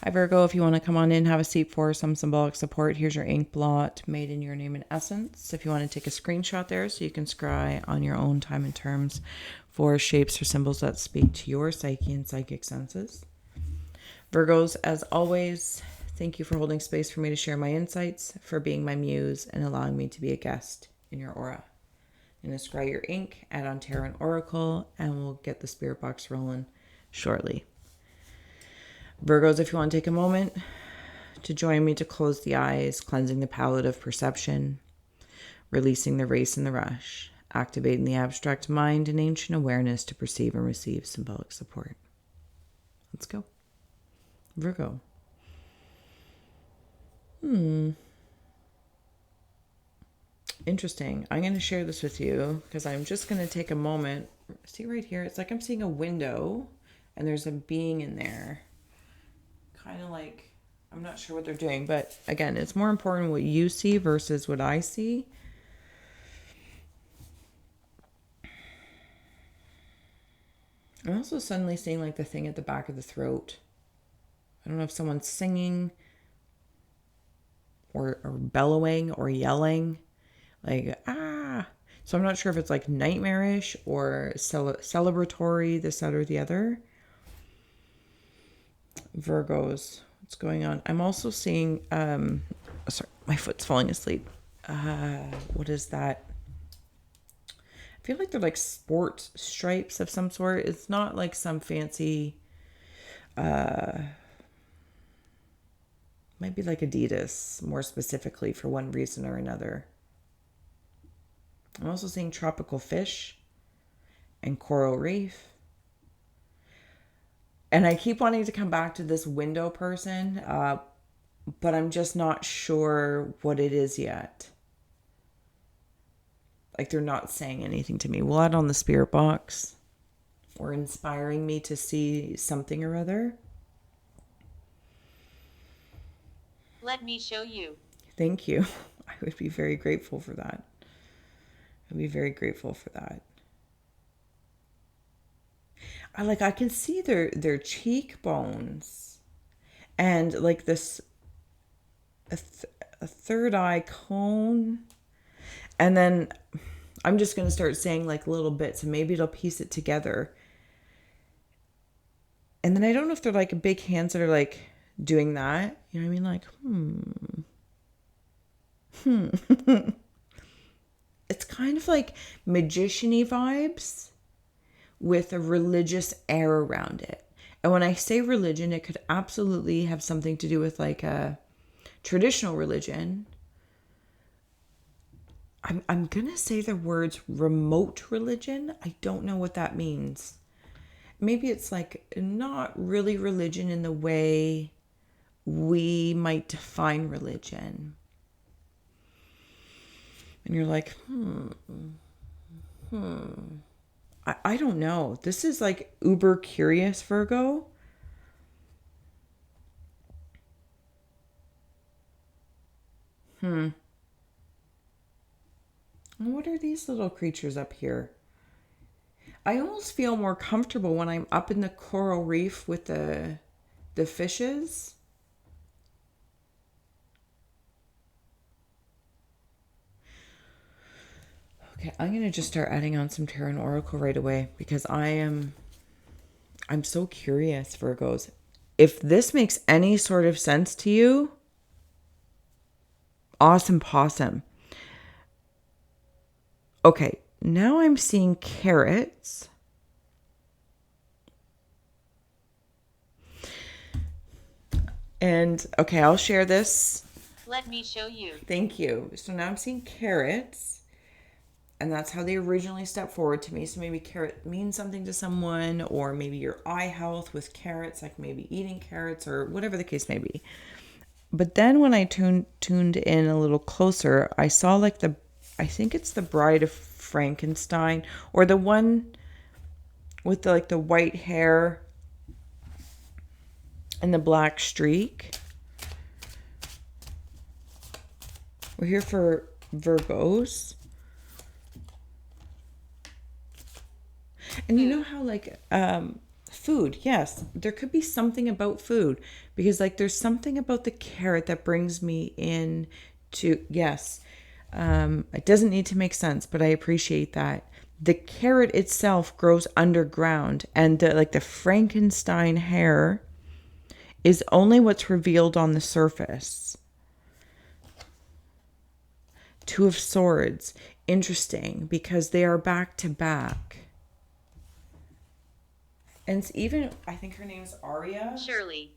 Hi Virgo, if you want to come on in, have a seat for some symbolic support, here's your ink blot made in your name and essence. If you want to take a screenshot there so you can scry on your own time and terms for shapes or symbols that speak to your psyche and psychic senses. Virgos, as always, thank you for holding space for me to share my insights, for being my muse, and allowing me to be a guest in your aura. I'm going to scry your ink, add on tarot and oracle, and we'll get the spirit box rolling shortly. Virgos, if you want to take a moment to join me to close the eyes, cleansing the palette of perception, releasing the race and the rush, activating the abstract mind and ancient awareness to perceive and receive symbolic support. Let's go. Virgo. Interesting. I'm going to share this with you because I'm just going to take a moment. See right here? It's like I'm seeing a window and there's a being in there. Kind of like, I'm not sure what they're doing, but again, it's more important what you see versus what I see. I'm also suddenly seeing like the thing at the back of the throat. I don't know if someone's singing or bellowing or yelling, like, ah. So I'm not sure if it's like nightmarish or celebratory, this, that, or the other. Virgos, what's going on? I'm also seeing, sorry, my foot's falling asleep. What is that? I feel like they're like sports stripes of some sort. It's not like some fancy, might be like Adidas, more specifically for one reason or another. I'm also seeing tropical fish and coral reef. And I keep wanting to come back to this window person, but I'm just not sure what it is yet. Like they're not saying anything to me. We'll add on the spirit box or inspiring me to see something or other. Let me show you. Thank you. I would be very grateful for that. I'd be very grateful for that. I can see their cheekbones and like this a third eye cone, and then I'm just gonna start saying like little bits and maybe it'll piece it together. And then I don't know if they're like big hands that are like doing that. You know what I mean? Like, It's kind of like magician-y vibes with a religious air around it. And when I say religion, it could absolutely have something to do with like a traditional religion. I'm going to say the words remote religion. I don't know what that means. Maybe it's like not really religion in the way we might define religion. And you're like, I don't know. This is like uber curious, Virgo. What are these little creatures up here? I almost feel more comfortable when I'm up in the coral reef with the fishes. Okay, I'm going to just start adding on some tarot and oracle right away because I'm so curious, Virgos. If this makes any sort of sense to you, awesome possum. Okay, now I'm seeing carrots. And okay, I'll share this. Let me show you. Thank you. So now I'm seeing carrots. And that's how they originally stepped forward to me. So maybe carrot means something to someone, or maybe your eye health with carrots, like maybe eating carrots or whatever the case may be. But then when I tuned in a little closer, I saw like I think it's the Bride of Frankenstein, or the one with the white hair and the black streak. We're here for Virgos. And you know how like Food, yes. There could be something about food because like there's something about the carrot that brings me in to, yes. It doesn't need to make sense, but I appreciate that. The carrot itself grows underground, and the Frankenstein hair is only what's revealed on the surface. Two of Swords. Interesting, because they are back to back. And it's even, I think her name's Aria. Shirley.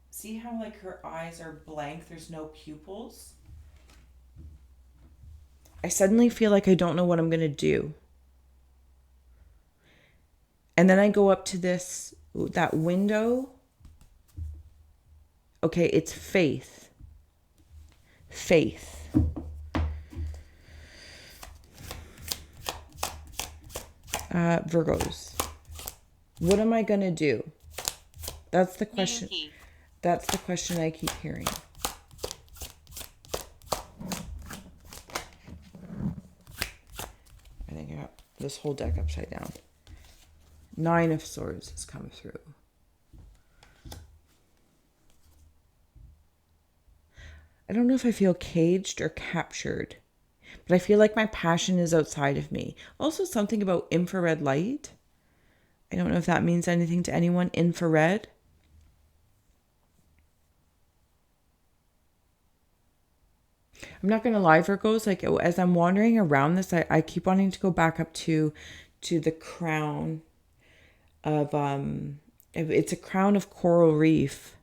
See how like her eyes are blank? There's no pupils. I suddenly feel like I don't know what I'm going to do. And then I go up to that window. Okay, it's faith. Faith. Virgos. What am I going to do? That's the question. That's the question I keep hearing. I think I got this whole deck upside down. 9 of Swords has come through. I don't know if I feel caged or captured, but I feel like my passion is outside of me. Also, something about infrared light. I don't know if that means anything to anyone. Infrared. I'm not going to lie, Virgos. Like, as I'm wandering around this, I keep wanting to go back up to the crown of, it's a crown of coral reef.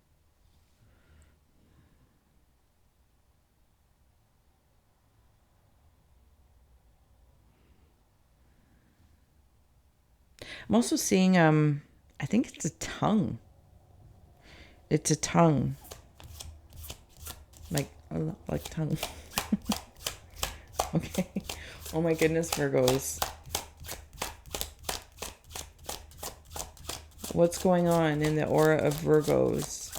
I'm also seeing, I think it's a tongue. It's a tongue. Like tongue. Okay. Oh my goodness, Virgos. What's going on in the aura of Virgos?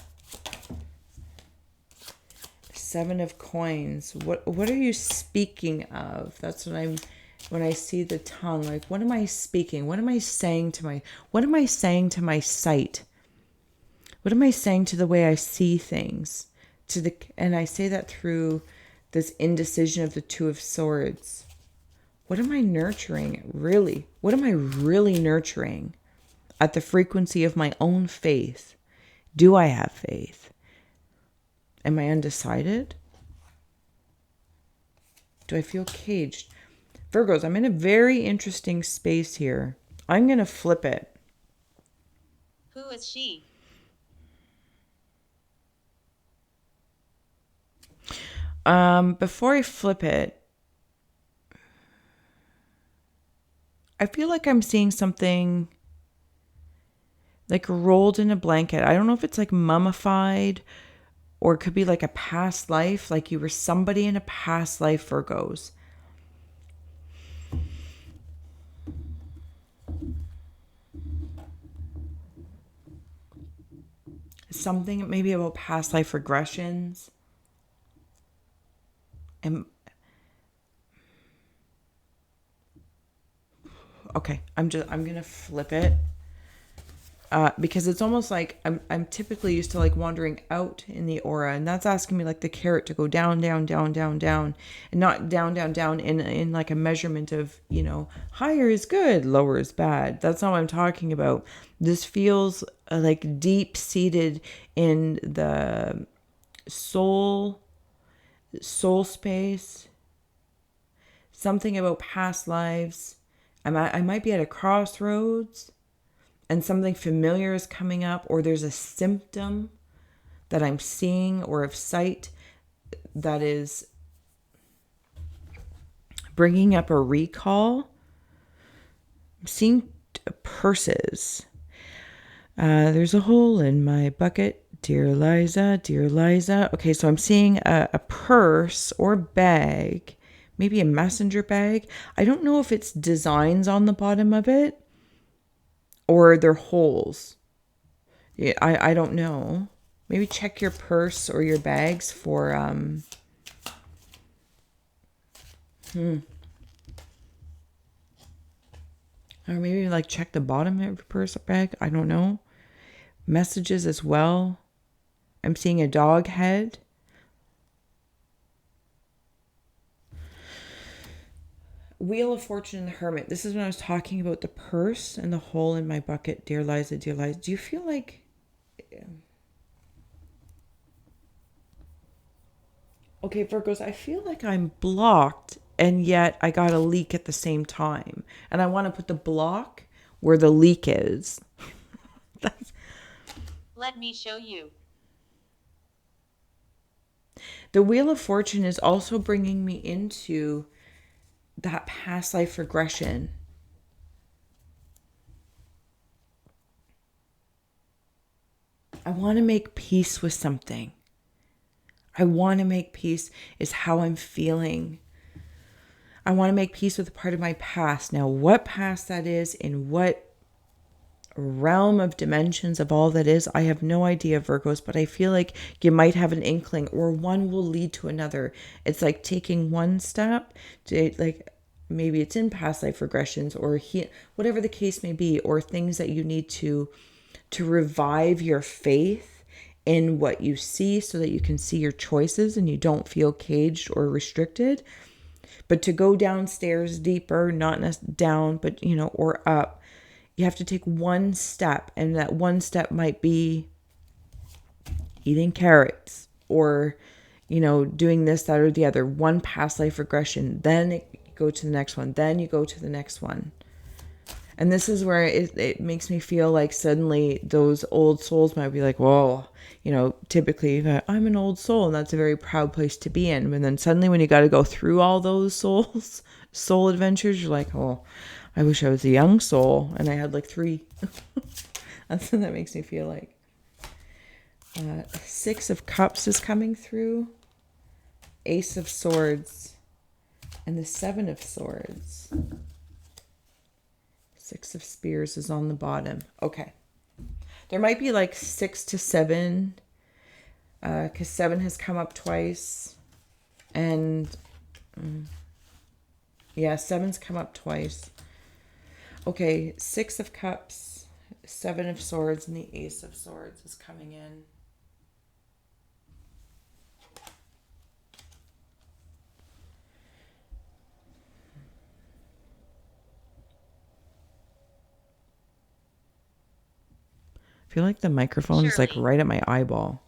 7 of Coins. What are you speaking of? That's what when I see the tongue, like, what am I speaking? What am I saying to my sight? What am I saying to the way I see things? And I say that through this indecision of the 2 of Swords. What am I nurturing, really? What am I really nurturing at the frequency of my own faith? Do I have faith? Am I undecided? Do I feel caged? Virgos, I'm in a very interesting space here. I'm going to flip it. Who is she? Before I flip it, I feel like I'm seeing something like rolled in a blanket. I don't know if it's like mummified or it could be like a past life, like you were somebody in a past life, Virgos. Something maybe about past life regressions. And okay, I'm gonna flip it because it's almost like I'm typically used to like wandering out in the aura, and that's asking me like the carrot to go down, down, down, down, down, and not down, down, down in like a measurement of, you know, higher is good, lower is bad. That's not what I'm talking about. This feels like deep seated in the soul space. Something about past lives. I might be at a crossroads and something familiar is coming up, or there's a symptom that I'm seeing or of sight that is bringing up a recall. I'm seeing purses. There's a hole in my bucket. Dear Liza, dear Liza. Okay, so I'm seeing a purse or bag, maybe a messenger bag. I don't know if it's designs on the bottom of it or they're holes. Yeah, I don't know. Maybe check your purse or your bags for Or maybe like check the bottom of your purse bag. I don't know. Messages as well. I'm seeing a dog head. Wheel of Fortune and the Hermit. This is when I was talking about the purse and the hole in my bucket. Dear Liza, dear Liza. Do you feel like... Okay, Virgos, I feel like I'm blocked and yet I got a leak at the same time. And I want to put the block where the leak is. Let me show you. The Wheel of Fortune is also bringing me into that past life regression. I want to make peace with something. I want to make peace is how I'm feeling. I want to make peace with a part of my past. Now, what past that is, in what realm of dimensions of all that is, I have no idea, Virgos, but I feel like you might have an inkling, or one will lead to another. It's like taking one step to, like, maybe it's in past life regressions or whatever the case may be, or things that you need to revive your faith in what you see so that you can see your choices and you don't feel caged or restricted. But to go downstairs deeper, not down, but, or up, you have to take one step. And that one step might be eating carrots or, doing this, that, or the other. One past life regression. Then you go to the next one. Then you go to the next one. And this is where it makes me feel like suddenly those old souls might be like, whoa, typically I'm an old soul and that's a very proud place to be in. And then suddenly when you got to go through all those soul adventures, you're like, oh, I wish I was a young soul and I had like 3. That's what that makes me feel like. 6 of Cups is coming through. Ace of Swords. And the 7 of Swords. 6 of Spears is on the bottom. Okay. There might be like 6 to 7. Because 7 has come up twice. And... yeah, 7's come up twice. Okay, 6 of Cups, 7 of Swords, and the Ace of Swords is coming in. I feel like the microphone is like right at my eyeball.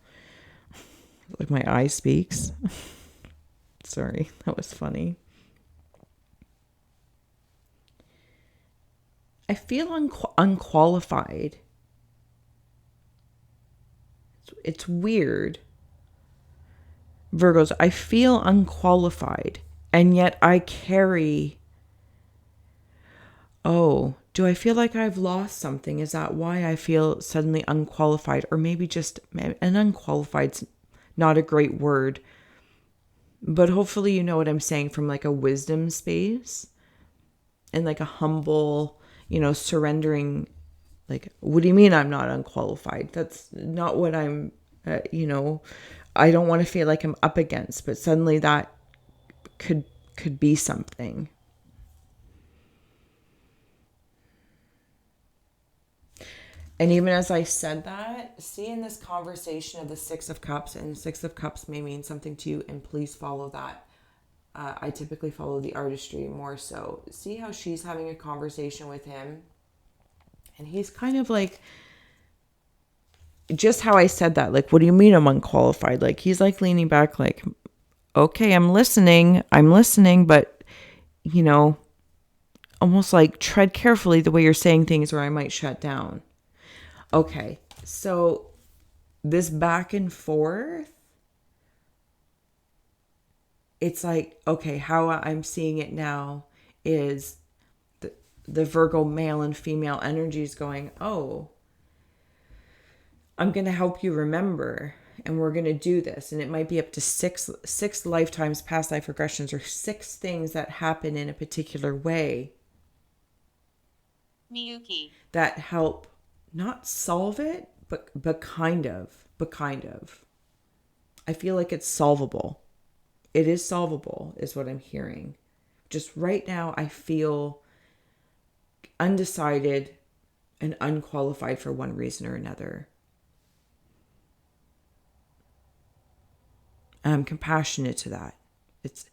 Like my eye speaks. Sorry, that was funny. I feel unqualified. It's weird. Virgos, I feel unqualified. And yet I carry... Oh, do I feel like I've lost something? Is that why I feel suddenly unqualified? Or maybe just... And unqualified's not a great word. But hopefully you know what I'm saying from like a wisdom space. And like a humble... surrendering, like, what do you mean I'm not unqualified? That's not what I'm, I don't want to feel like I'm up against, but suddenly that could be something. And even as I said that, see in this conversation of the 6 of Cups, and 6 of Cups may mean something to you, and please follow that. I typically follow the artistry more so. See how she's having a conversation with him? And he's kind of like, just how I said that, like, what do you mean I'm unqualified? Like, he's like leaning back like, okay, I'm listening, but, almost like tread carefully the way you're saying things or I might shut down. Okay, so this back and forth, it's like, okay, how I'm seeing it now is the Virgo male and female energies going, oh, I'm going to help you remember and we're going to do this. And it might be up to six lifetimes, past life regressions, or 6 things that happen in a particular way Miyuki. that help not solve it, but kind of. I feel like it's solvable. It is solvable, is what I'm hearing. Just right now, I feel undecided and unqualified for one reason or another. I'm compassionate to that. It's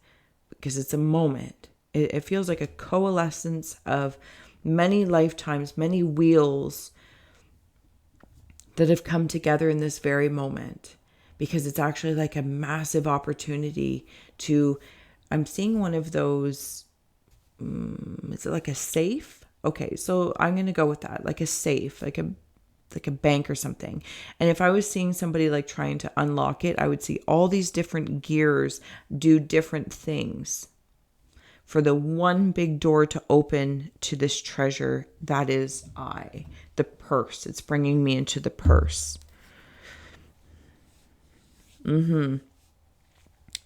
because it's a moment. It feels like a coalescence of many lifetimes, many wheels that have come together in this very moment, because it's actually like a massive opportunity to, I'm seeing one of those, is it like a safe? Okay, so I'm going to go with that, like a safe, like a bank or something. And if I was seeing somebody like trying to unlock it, I would see all these different gears do different things for the one big door to open to this treasure that is the purse. It's bringing me into the purse.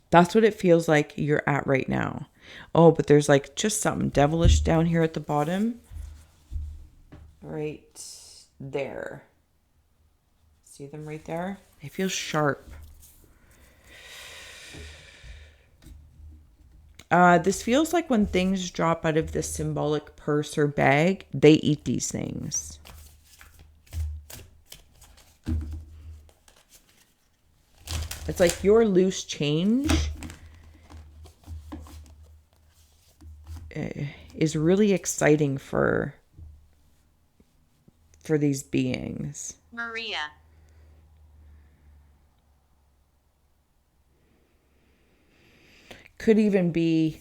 That's what it feels like you're at right now. Oh, but there's like just something devilish down here at the bottom. Right there. See them right there? They feel sharp. This feels like when things drop out of this symbolic purse or bag, they eat these things. It's like your loose change is really exciting for these beings. Maria. Could even be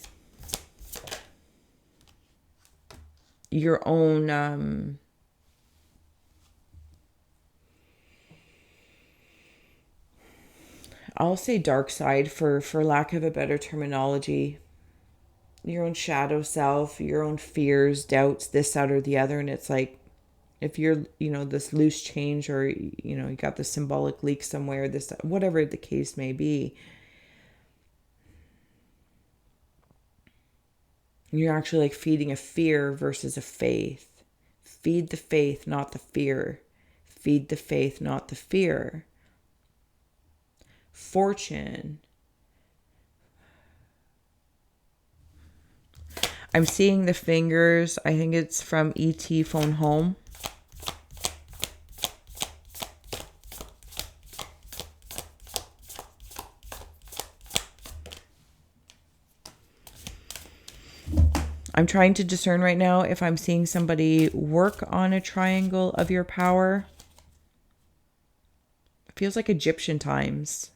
your own I'll say dark side for lack of a better terminology. Your own shadow self, your own fears, doubts, this, that, or the other. And it's like, if you're, this loose change, or, you got the symbolic leak somewhere, this, whatever the case may be, you're actually like feeding a fear versus a faith. Feed the faith, not the fear. Feed the faith, not the fear. Fortune. I'm seeing the fingers. I think it's from E.T. Phone Home. I'm trying to discern right now if I'm seeing somebody work on a triangle of your power. It feels like Egyptian times.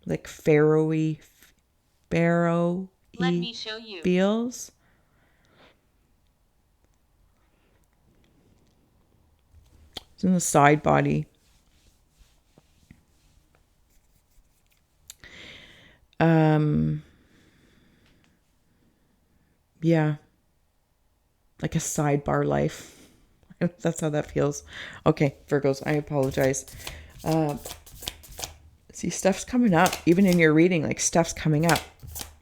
Like Pharaoh-y Let me show you. feels. It's in the side body. Yeah. Like a sidebar life. That's how that feels. Okay, Virgos, I apologize. See, stuff's coming up. Even in your reading, like stuff's coming up.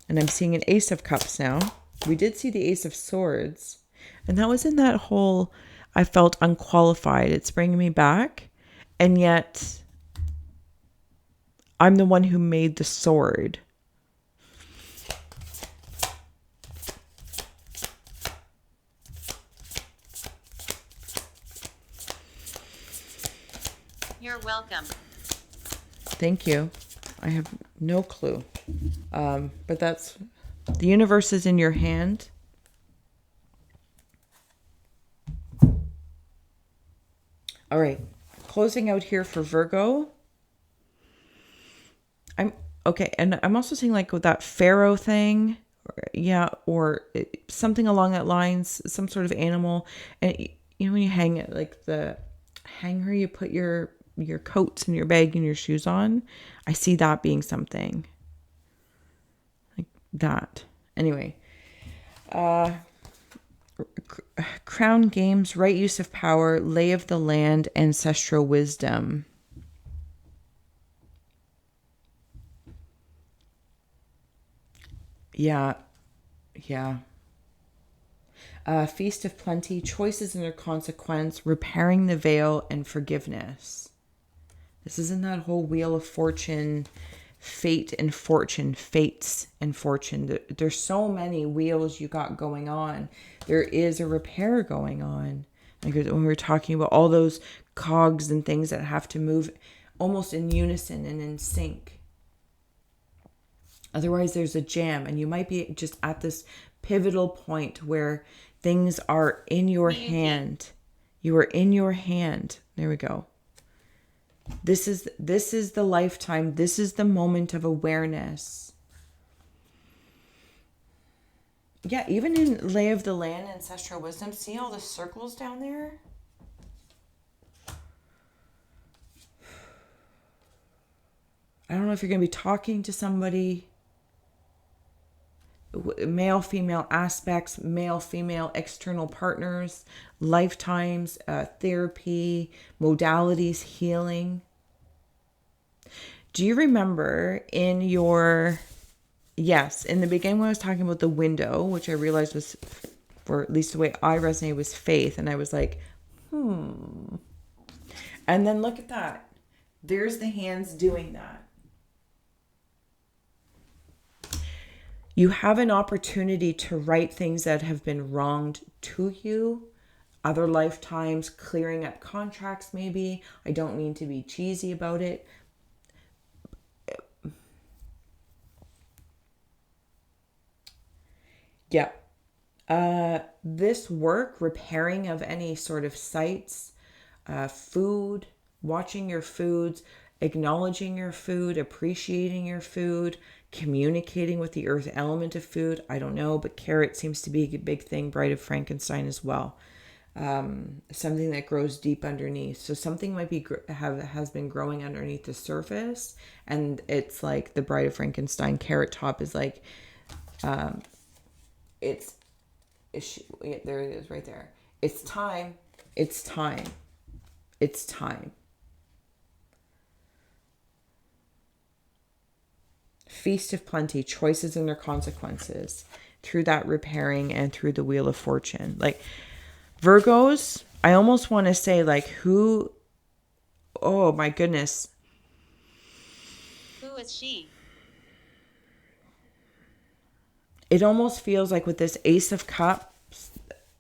And I'm seeing an Ace of Cups now. We did see the Ace of Swords. And that was in that whole, I felt unqualified. It's bringing me back. And yet, I'm the one who made the sword. You're welcome. Thank you. I have no clue. But that's, the universe is in your hand. All right. Closing out here for Virgo. Okay. And I'm also seeing like with that Pharaoh thing. Or something along that lines, some sort of animal. And when you hang it, like the hanger you put your coats and your bag and your shoes on, I see that being something like that. Anyway, crown games, right use of power, lay of the land, ancestral wisdom. Yeah. Feast of plenty, choices and their consequence, repairing the veil, and forgiveness. This is in that whole Wheel of Fortune fate and fortune, fates and fortune. There's so many wheels you got going on. There is a repair going on. Like when we were talking about all those cogs and things that have to move almost in unison and in sync. Otherwise, there's a jam, and you might be just at this pivotal point where things are in your hand. You are in your hand. There we go. This is the lifetime. This is the moment of awareness. Yeah, even in Lay of the Land, Ancestral Wisdom, see all the circles down there? I don't know if you're going to be talking to somebody. Male, female aspects, male, female, external partners, lifetimes, therapy, modalities, healing. Do you remember in the beginning when I was talking about the window, which I realized was, or at least the way I resonated, was faith. And I was like, And then look at that. There's the hands doing that. You have an opportunity to right things that have been wronged to you. Other lifetimes, clearing up contracts maybe. I don't mean to be cheesy about it. Yeah. This work, repairing of any sort of sites, food, watching your foods, acknowledging your food, appreciating your food, communicating with the earth element of food. I don't know, but carrot seems to be a big thing. Bride of Frankenstein as well. Something that grows deep underneath. So something might be has been growing underneath the surface, and it's like the Bride of Frankenstein carrot top is like, there it is right there. It's time. It's time. It's time. Feast of plenty, choices and their consequences through that repairing and through the Wheel of Fortune. Like Virgos, I almost want to say like who, oh my goodness. Who is she? It almost feels like with this Ace of Cups,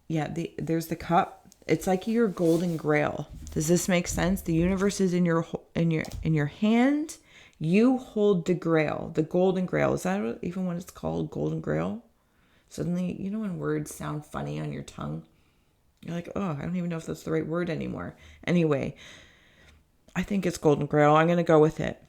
there's the cup. It's like your golden grail. Does this make sense? The universe is in your hand. You hold the grail, the golden grail. Is that even what it's called? Golden grail? Suddenly, you know when words sound funny on your tongue? You're like, oh, I don't even know if that's the right word anymore. Anyway, I think it's golden grail. I'm going to go with it.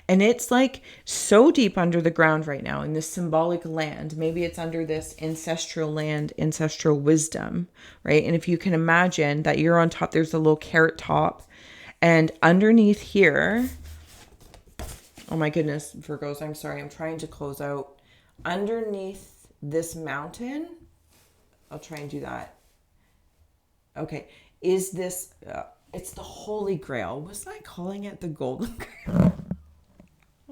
And it's like so deep under the ground right now in this symbolic land. Maybe it's under this ancestral land, ancestral wisdom, right? And if you can imagine that you're on top, there's a little carrot top. And underneath here, oh my goodness, Virgos, I'm sorry. I'm trying to close out. Underneath this mountain, I'll try and do that. Okay. Is this, it's the Holy Grail. Was I calling it the Golden Grail?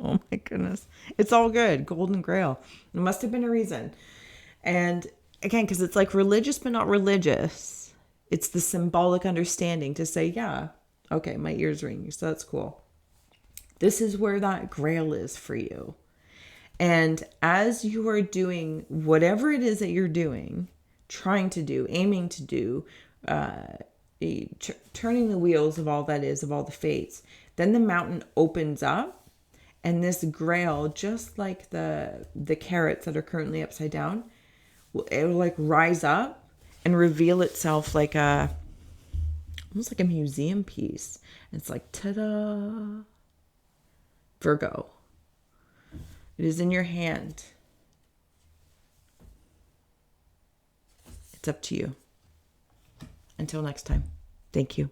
Oh my goodness. It's all good. Golden Grail. It must have been a reason. And again, because it's like religious, but not religious. It's the symbolic understanding to say, yeah, okay, my ears ringing. So that's cool. This is where that grail is for you. And as you are doing whatever it is that you're doing, trying to do, aiming to do, turning the wheels of all that is, of all the fates, then the mountain opens up. And this grail, just like the carrots that are currently upside down, it will like rise up and reveal itself like almost like a museum piece. And it's like, ta-da! Virgo. It is in your hand. It's up to you. Until next time. Thank you.